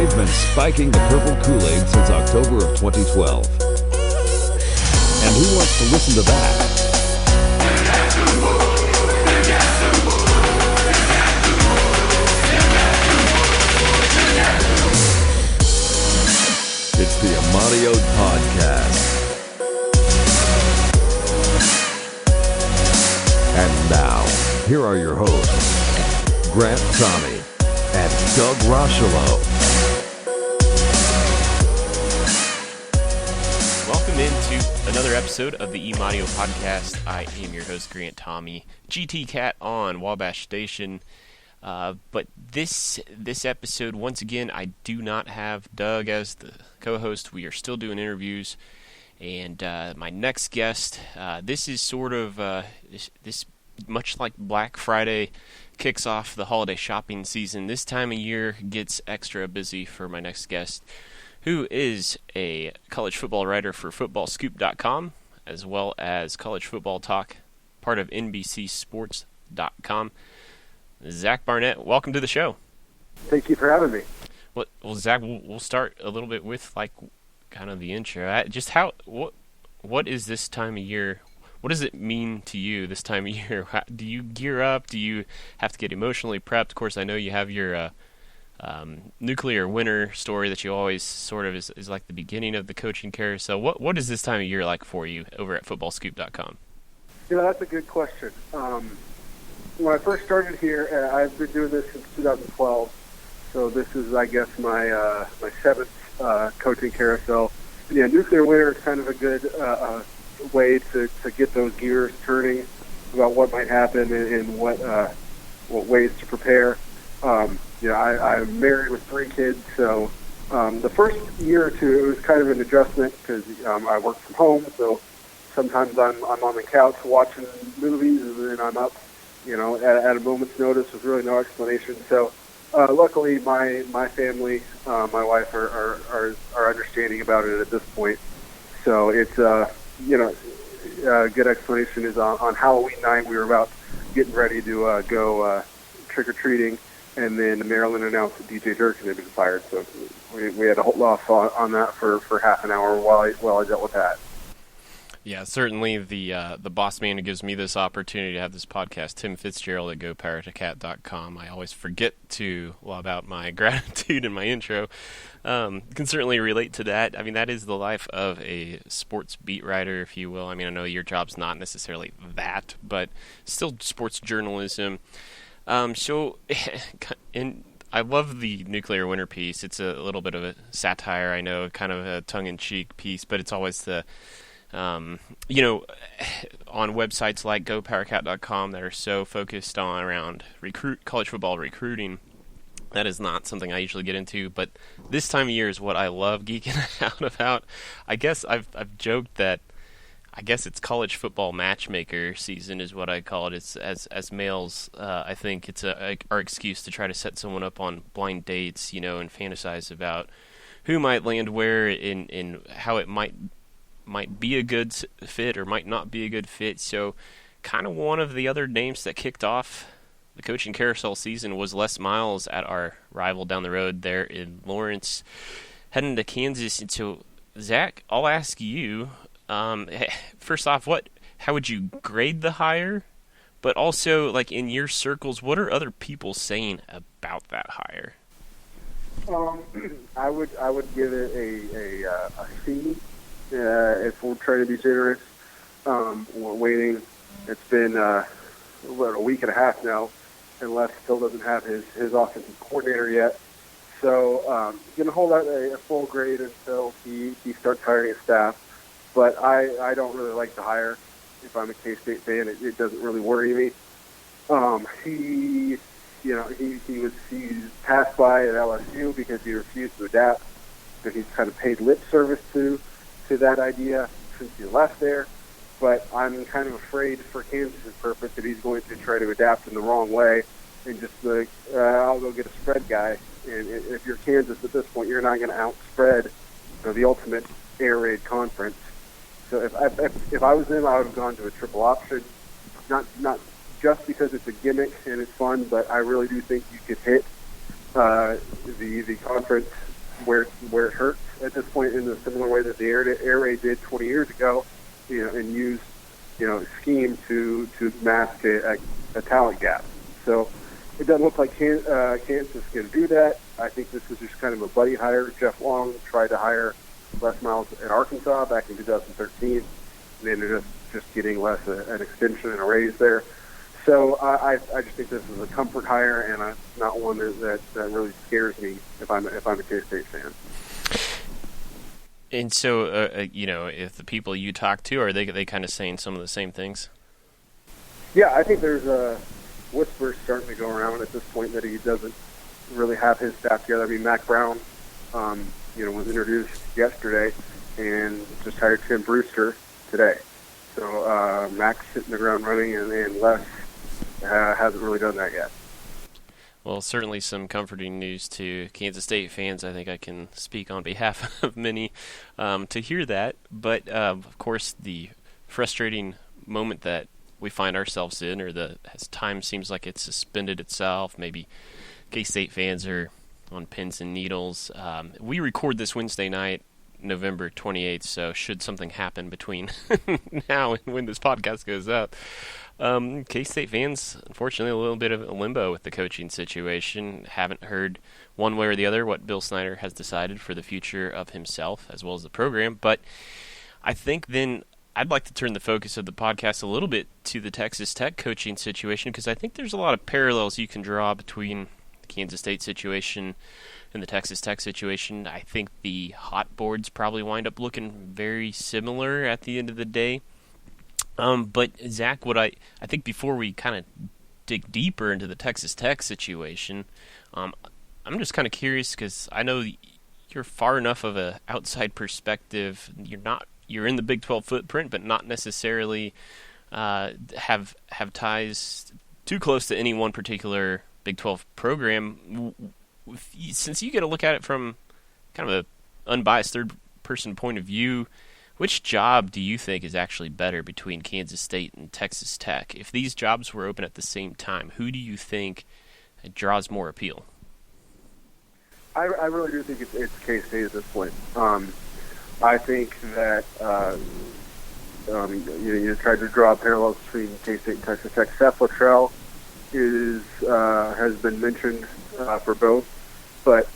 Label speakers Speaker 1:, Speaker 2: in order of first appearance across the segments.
Speaker 1: We've been spiking the purple Kool-Aid since October of 2012. And who wants to listen to that? It's the EMAWdio podcast. And now, here are your hosts, Grant Thome and Doug Rocheleau.
Speaker 2: Welcome into another episode of the EMAWdio podcast. I am your host, Grant Thome, GTCat on Wabash Station. But this episode, once again, I do not have Doug as the co-host. We are still doing interviews. And my next guest, this is sort of, this much like Black Friday kicks off the holiday shopping season, this time of year gets extra busy for my next guest, who is a college football writer for footballscoop.com, as well as College Football Talk, part of NBCsports.com. Zach Barnett, welcome to the show.
Speaker 3: Thank you for having me.
Speaker 2: Well, Zach, we'll start a little bit with kind of the intro. Just what is this time of year? What does it mean to you this time of year? Do you gear up? Do you have to get emotionally prepped? Of course, I know you have your nuclear winter story that you always sort of is like the beginning of the coaching carousel. What is this time of year like for you over at footballscoop.com?
Speaker 3: That's a good question. When I first started here, I've been doing this since 2012, so this is, I guess, my seventh coaching carousel. And yeah, nuclear winter is kind of a good way to get those gears turning about what might happen and what ways to prepare. I'm married with 3 kids, so the first year or two it was kind of an adjustment because I work from home, so sometimes I'm on the couch watching movies and then I'm up, at a moment's notice with really no explanation. So luckily my family, my wife are understanding about it at this point. So it's a good explanation is on Halloween night we were about getting ready to go trick-or-treating, and then Maryland announced that DJ Durkin had been fired. So we had to hold off on that for half an hour while I dealt with that.
Speaker 2: Yeah, certainly the boss man who gives me this opportunity to have this podcast, Tim Fitzgerald at GoParrotACat.com. I always forget about my gratitude in my intro. Can certainly relate to that. I mean, that is the life of a sports beat writer, if you will. I mean, I know your job's not necessarily that, but still sports journalism. And I love the nuclear winter piece. It's a little bit of a satire, I know, kind of a tongue-in-cheek piece, but it's always the on websites like GoParrotACat.com that are so focused on around college football recruiting, that is not something I usually get into. But this time of year is what I love geeking out about. I guess I've joked that I guess it's college football matchmaker season is what I call it. It's as males, I think it's our excuse to try to set someone up on blind dates, and fantasize about who might land where and how it might be a good fit or might not be a good fit. So kind of one of the other names that kicked off the coaching carousel season was Les Miles at our rival down the road there in Lawrence, heading to Kansas. And so, Zach, I'll ask you, first off, how would you grade the hire? But also, in your circles, what are other people saying about that hire?
Speaker 3: I would give it a C. If we're trying to be generous, we're waiting. It's been a week and a half now, and Les still doesn't have his offensive coordinator yet. So going to hold out a full grade until he starts hiring his staff. But I don't really like the hire. If I'm a K-State fan, it doesn't really worry me. He was passed by at LSU because he refused to adapt. But he's kind of paid lip service to that idea since he left there. But I'm kind of afraid for Kansas' purpose that he's going to try to adapt in the wrong way and just I'll go get a spread guy. And if you're Kansas at this point, you're not going to outspread the ultimate air raid conference. So if I was them, I would have gone to a triple option, not just because it's a gimmick and it's fun, but I really do think you could hit the conference where it hurts at this point in a similar way that the air raid did 20 years ago, and used scheme to mask a talent gap. So it doesn't look like Kansas is going to do that. I think this is just kind of a buddy hire. Jeff Long tried to hire Les Miles in Arkansas back in 2013, and they ended up just getting Les an extension and a raise there. So I just think this is a comfort hire, and not one that really scares me if I'm a K-State fan.
Speaker 2: And so, if the people you talk to, are they kind of saying some of the same things?
Speaker 3: Yeah, I think there's whispers starting to go around at this point that he doesn't really have his staff together. I mean, Mac Brown, was introduced yesterday and just hired Tim Brewster today. So Mac's hitting the ground running, and Les hasn't really done that yet.
Speaker 2: Well, certainly some comforting news to Kansas State fans. I think I can speak on behalf of many to hear that. But, of course, the frustrating moment that we find ourselves in, as time seems like it's suspended itself, maybe K-State fans are on pins and needles. We record this Wednesday night, November 28th, so should something happen between now and when this podcast goes up, K-State fans, unfortunately, a little bit of a limbo with the coaching situation. Haven't heard one way or the other what Bill Snyder has decided for the future of himself as well as the program. But I think then I'd like to turn the focus of the podcast a little bit to the Texas Tech coaching situation, because I think there's a lot of parallels you can draw between the Kansas State situation and the Texas Tech situation. I think the hot boards probably wind up looking very similar at the end of the day. But Zach, I think before we kind of dig deeper into the Texas Tech situation, I'm just kind of curious because I know you're far enough of an outside perspective. You're in the Big 12 footprint, but not necessarily have ties too close to any one particular Big 12 program. Since you get to look at it from kind of an unbiased third-person point of view, which job do you think is actually better between Kansas State and Texas Tech? If these jobs were open at the same time, who do you think draws more appeal?
Speaker 3: I really do think it's K-State at this point. I think that you tried to draw parallels between K-State and Texas Tech. Seth Luttrell has been mentioned for both, but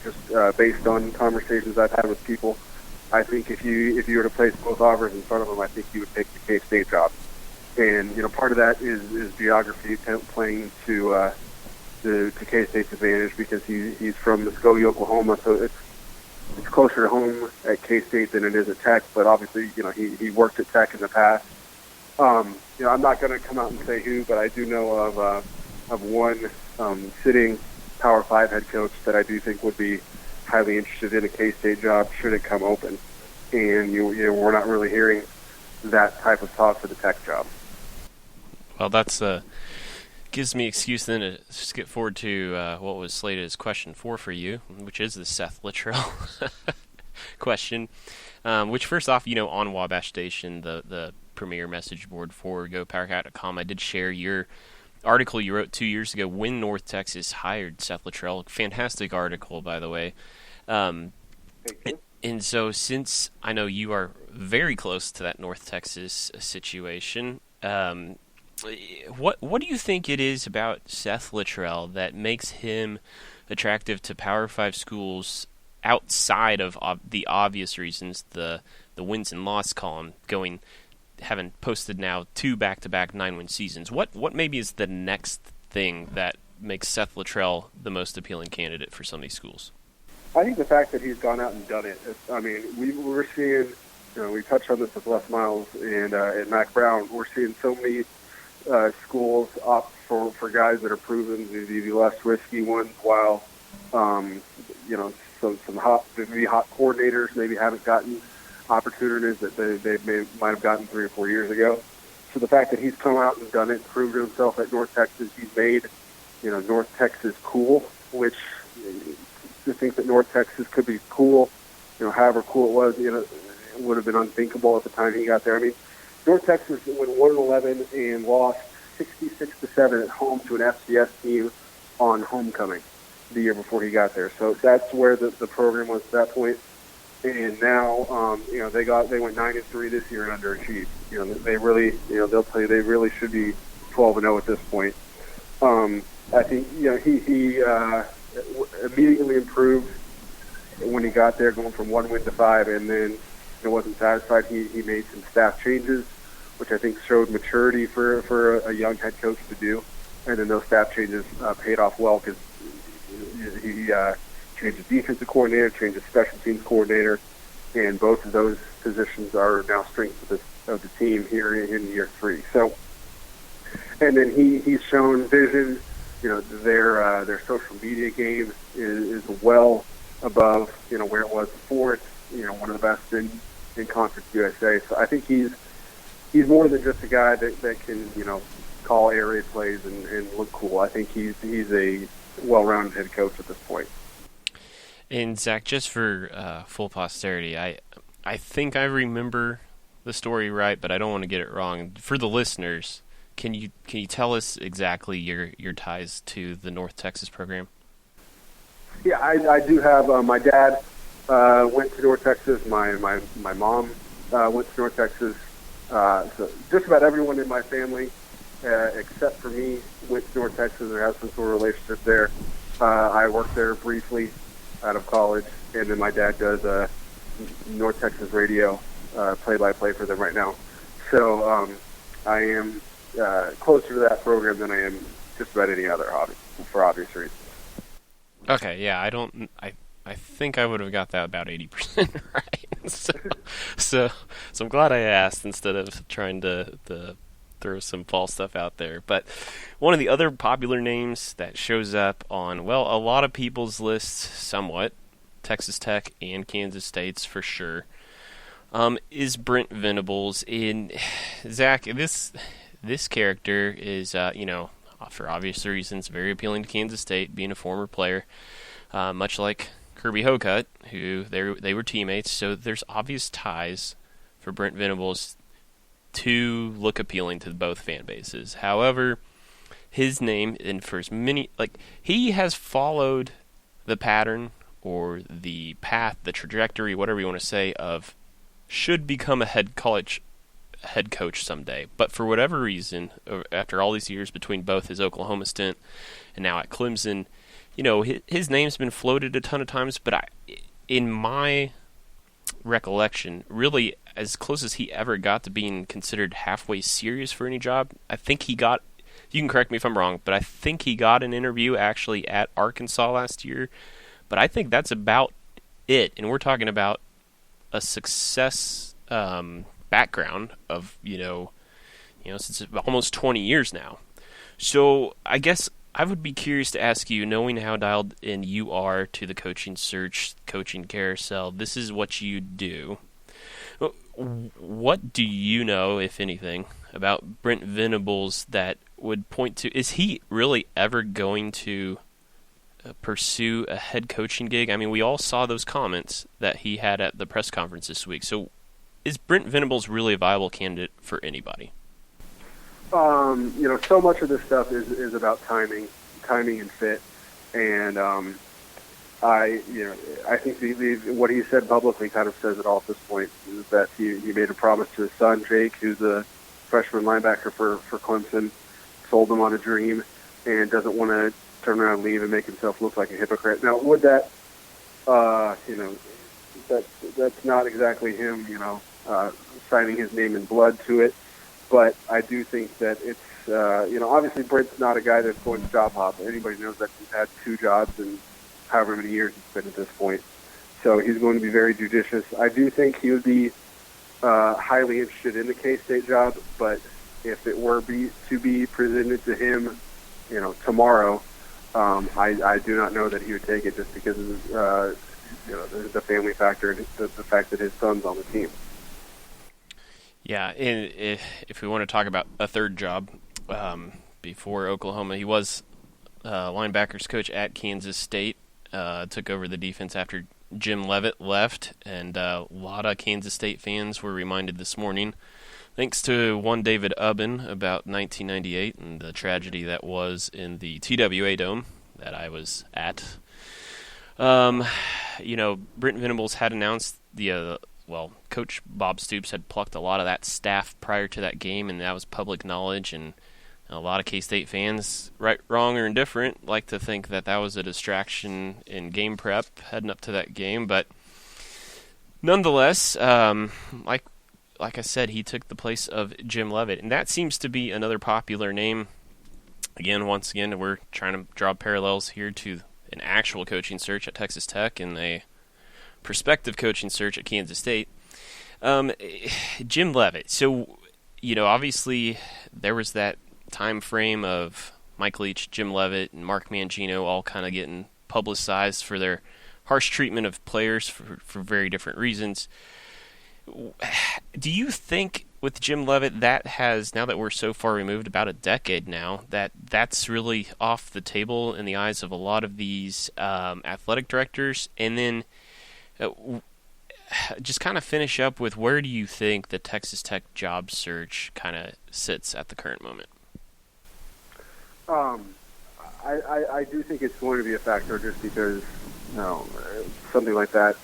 Speaker 3: just based on conversations I've had with people, I think if you were to place both offers in front of him, I think you would pick the K-State job. And part of that is geography playing to K-State's advantage, because he's from Muskogee, Oklahoma, so it's closer to home at K-State than it is at Tech. But obviously, he worked at Tech in the past. I'm not going to come out and say who, but I do know of one sitting Power 5 head coach that I do think would be highly interested in a K-State job should it come open. And we're not really hearing that type of talk for the Tech job.
Speaker 2: Well, that's gives me excuse then to skip forward to what was slated as question 4 for you, which is the Seth Luttrell question. Which, first off, on Wabash Station, the premier message board for GoPowerCat.com, I did share your article you wrote 2 years ago when North Texas hired Seth Luttrell. Fantastic article, by the way. And so, since I know you are very close to that North Texas situation, what do you think it is about Seth Luttrell that makes him attractive to Power 5 schools outside of the obvious reasons, the wins and loss column, having posted now 2 back-to-back 9-win seasons? What maybe is the next thing that makes Seth Luttrell the most appealing candidate for some of these schools?
Speaker 3: I think the fact that he's gone out and done it. We're seeing, we touched on this with Les Miles and Mac Brown. We're seeing so many schools opt for guys that are proven to be the less risky ones, while some hot coordinators maybe haven't gotten opportunities that they might have gotten 3 or 4 years ago. So the fact that he's come out and done it, proved himself at North Texas, he's made North Texas cool, which to think that North Texas could be cool, however cool it was, it would have been unthinkable at the time he got there. I mean, North Texas went 1-11 and lost 66-7 at home to an FCS team on homecoming. the year before he got there. So that's where the program was at that point. And now, they went 9-3 this year and underachieved. They really, they'll tell you they really should be 12-0 at this point. I think, he immediately improved when he got there, going from 1 win to 5, and then wasn't satisfied. He made some staff changes, which I think showed maturity for a young head coach to do. And then those staff changes paid off well because he changed the defensive coordinator, changed the special teams coordinator, and both of those positions are now strengths of the team here in year 3. So, and then he's shown vision. Their social media game is well above where it was before. It's one of the best in Conference USA. So I think he's more than just a guy that can call air raid plays and look cool. I think he's a well-rounded head coach at this point.
Speaker 2: And Zach, just for full posterity, I think I remember the story right, but I don't want to get it wrong. For the listeners, can you tell us exactly your ties to the North Texas program?
Speaker 3: Yeah, I do have. My dad went to North Texas. My mom went to North Texas. So just about everyone in my family, except for me, went to North Texas or has some sort of relationship there. I worked there briefly out of college, and then my dad does North Texas radio play-by-play for them right now. So I am closer to that program than I am just about any other hobby, for obvious reasons.
Speaker 2: Okay, yeah, I think I would have got that about 80% right. So I'm glad I asked instead of trying to throw some false stuff out there. But one of the other popular names that shows up on, well, a lot of people's lists somewhat, Texas Tech and Kansas State's for sure, is Brent Venables. In Zach, this character is, for obvious reasons, very appealing to Kansas State, being a former player, much like Kirby Hocutt, who they were teammates. So there's obvious ties for Brent Venables to look appealing to both fan bases. However, his name, and for as many, he has followed the pattern or the path, the trajectory, whatever you want to say, of should become a head coach someday. But for whatever reason, after all these years between both his Oklahoma stint and now at Clemson, his name's been floated a ton of times, but in my recollection, really as close as he ever got to being considered halfway serious for any job, I think he got, you can correct me if I'm wrong, but I think he got an interview actually at Arkansas last year, but I think that's about it, and we're talking about a success background of, since almost 20 years now. So I guess I would be curious to ask you, knowing how dialed in you are to the coaching search, coaching carousel, this is what you do. What do you know, if anything, about Brent Venables that would point to, is he really ever going to pursue a head coaching gig? I mean, we all saw those comments that he had at the press conference this week. So is Brent Venables really a viable candidate for anybody?
Speaker 3: So much of this stuff is about timing and fit, and I think what he said publicly kind of says it all at this point. Is that he made a promise to his son Jake, who's a freshman linebacker for Clemson, sold him on a dream, and doesn't want to turn around and leave and make himself look like a hypocrite. Now, would that, that's not exactly him, signing his name in blood to it. But I do think that it's, obviously Brent's not a guy that's going to job hop. Anybody knows that he's had 2 jobs in however many years it's been at this point. So he's going to be very judicious. I do think he would be highly interested in the K-State job, but if it were to be presented to him, tomorrow, I do not know that he would take it just because of the family factor and the fact that his son's on the team.
Speaker 2: Yeah, and if we want to talk about a third job, before Oklahoma, he was linebackers coach at Kansas State, took over the defense after Jim Leavitt left, and a lot of Kansas State fans were reminded this morning, thanks to one David Ubben, about 1998 and the tragedy that was in the TWA Dome that I was at. Brent Venables had announced Coach Bob Stoops had plucked a lot of that staff prior to that game, and that was public knowledge, and a lot of K-State fans, right, wrong, or indifferent, like to think that that was a distraction in game prep heading up to that game. But nonetheless, like I said, he took the place of Jim Leavitt, and that seems to be another popular name. Once again, we're trying to draw parallels here to an actual coaching search at Texas Tech and a prospective coaching search at Kansas State. Jim Leavitt. So, obviously there was that time frame of Mike Leach, Jim Leavitt, and Mark Mangino all kind of getting publicized for their harsh treatment of players for very different reasons. Do you think with Jim Leavitt that has, now that we're so far removed, about a decade now, that's really off the table in the eyes of a lot of these athletic directors? And then just kind of finish up with, where do you think the Texas Tech job search kind of sits at the current moment?
Speaker 3: I do think it's going to be a factor, just because something like that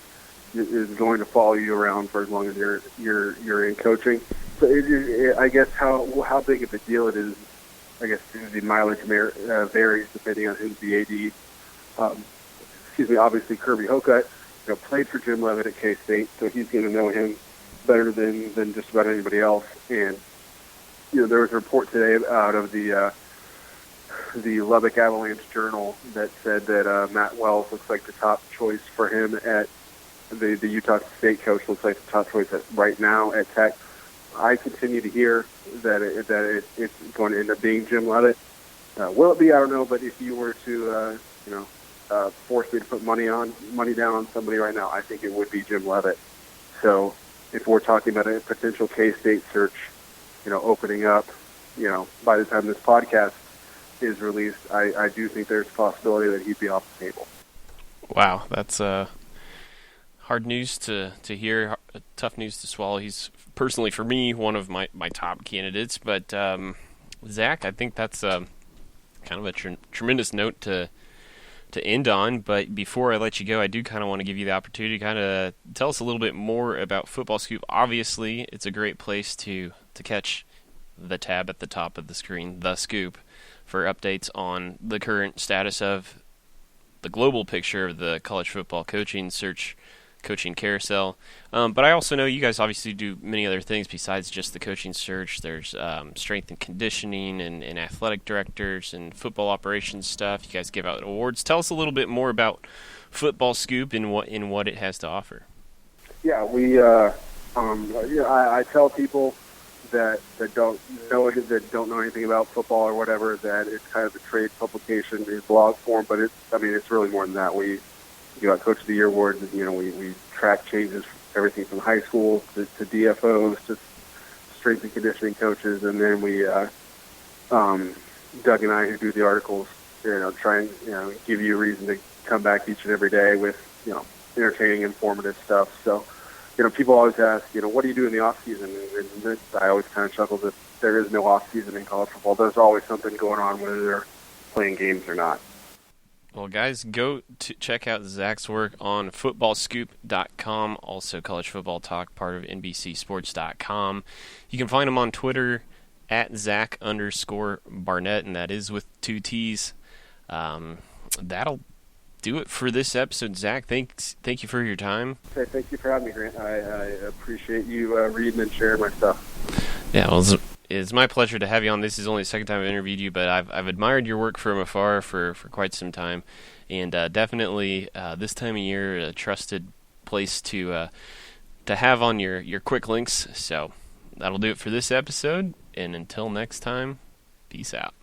Speaker 3: is going to follow you around for as long as you're in coaching. So I guess how big of a deal it is, I guess the mileage varies depending on who's the AD. Obviously Kirby Hocutt, played for Jim Leavitt at K-State, so he's going to know him better than just about anybody else. And there was a report today out of the Lubbock Avalanche Journal that said that Matt Wells looks like the top choice for him at the Utah State coach looks like the top choice right now at Tech. I continue to hear that it's going to end up being Jim Leavitt. Will it be? I don't know. But if you were to force me to put money down on somebody right now, I think it would be Jim Leavitt. So if we're talking about a potential K-State search, opening up, by the time this podcast is released, I do think there's a possibility that he'd be off the table.
Speaker 2: Wow, that's hard news to hear, tough news to swallow. He's personally, for me, one of my top candidates. But Zach, I think that's kind of a tremendous note to end on. But before I let you go, I do kind of want to give you the opportunity to kind of tell us a little bit more about Football Scoop. Obviously, it's a great place to catch the tab at the top of the screen, The Scoop, for updates on the current status of the global picture of the college football coaching search, coaching carousel. But I also know you guys obviously do many other things besides just the coaching search. There's strength and conditioning and athletic directors and football operations stuff. You guys give out awards. Tell us a little bit more about Football Scoop and what it has to offer.
Speaker 3: Yeah, we I tell people that don't know anything about football or whatever, that it's kind of a trade publication in blog form, but it's really more than that. We give out Coach of the Year awards, and we track changes, everything from high school to DFOs to strength and conditioning coaches, and then we Doug and I, who do the articles, try and give you a reason to come back each and every day with entertaining, informative stuff. So people always ask, what do you do in the off season? And I always kind of chuckle that there is no off season in college football. There's always something going on, whether they're playing games or not.
Speaker 2: Well, guys, go to check out Zach's work on footballscoop.com, also College Football Talk, part of NBCSports.com. You can find him on Twitter at Zach_Barnett, and that is with 2 T's. That'll do it for this episode. Zach, thank you for your time.
Speaker 3: Okay, thank you for having me, Grant. I appreciate you reading and sharing my stuff.
Speaker 2: Yeah, well, it's my pleasure to have you on. This is only the second time I've interviewed you, but I've admired your work from afar for quite some time, and definitely this time of year, a trusted place to have on your quick links. So that'll do it for this episode, and until next time, peace out.